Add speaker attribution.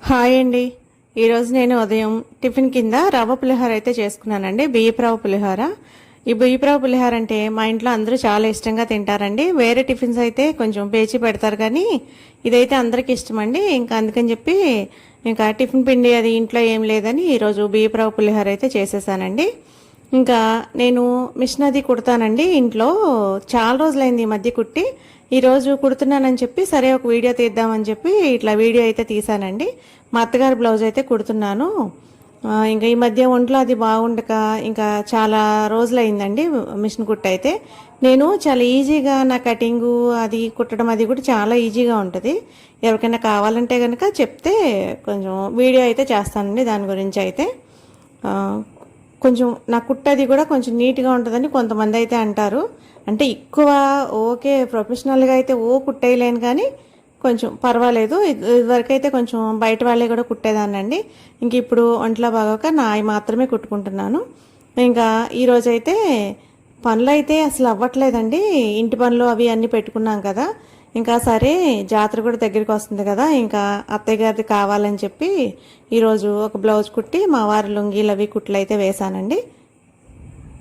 Speaker 1: Hi అండి. ఈరోజు నేను ఉదయం టిఫిన్ కింద రవ్వ పులిహోర అయితే చేసుకున్నానండి. బియ్యపు రవ్వ పులిహోర. ఈ బియ్యపు రవ్వ పులిహోర అంటే మా ఇంట్లో అందరూ చాలా ఇష్టంగా తింటారండి. వేరే టిఫిన్స్ అయితే కొంచెం పేచి పెడతారు కానీ ఇదైతే అందరికీ ఇష్టమండి. ఇంకా అందుకని చెప్పి ఇంకా టిఫిన్ పిండి అది ఇంట్లో ఏం లేదని ఈరోజు బియ్యపు రవ్వ పులిహోర అయితే చేసేసానండి. ఇంకా నేను మిషన్ అది కుడతానండి ఇంట్లో. చాలా రోజులైంది ఈ మధ్య కుట్టి. ఈరోజు కుడుతున్నానని చెప్పి సరే ఒక వీడియో తీద్దామని చెప్పి ఇట్లా వీడియో అయితే తీసానండి. మా అత్తగారి బ్లౌజ్ అయితే కుడుతున్నాను. ఇంకా ఈ మధ్య ఒంట్లో అది బాగుండక ఇంకా చాలా రోజులైందండి మిషన్ కుట్ట అయితే. నేను చాలా ఈజీగా నా కటింగు అది కుట్టడం అది కూడా చాలా ఈజీగా ఉంటుంది. ఎవరికైనా కావాలంటే కనుక చెప్తే కొంచెం వీడియో అయితే చేస్తానండి దాని గురించి అయితే. కొంచెం నా కుట్టది కూడా కొంచెం నీట్గా ఉంటుందని కొంతమంది అయితే అంటారు. అంటే ఎక్కువ ఓకే ప్రొఫెషనల్గా అయితే కుట్టేయలేను కానీ కొంచెం పర్వాలేదు. ఇదివరకైతే కొంచెం బయట వాళ్ళే కూడా కుట్టేదాన్నండి. ఇంక ఇప్పుడు ఒంట్లో బాగోక నాయి మాత్రమే కుట్టుకుంటున్నాను. ఇంకా ఈరోజైతే పనులు అయితే అసలు అవ్వట్లేదండి. ఇంటి పనులు అవి అన్నీ పెట్టుకున్నాం కదా. ఇంకా సరే జాతర కూడా దగ్గరికి వస్తుంది కదా, ఇంకా అత్తయ్య గారిది కావాలని చెప్పి ఈరోజు ఒక బ్లౌజ్ కుట్టి మా వారి లుంగీలు అవి కుట్లు అయితే వేశానండి.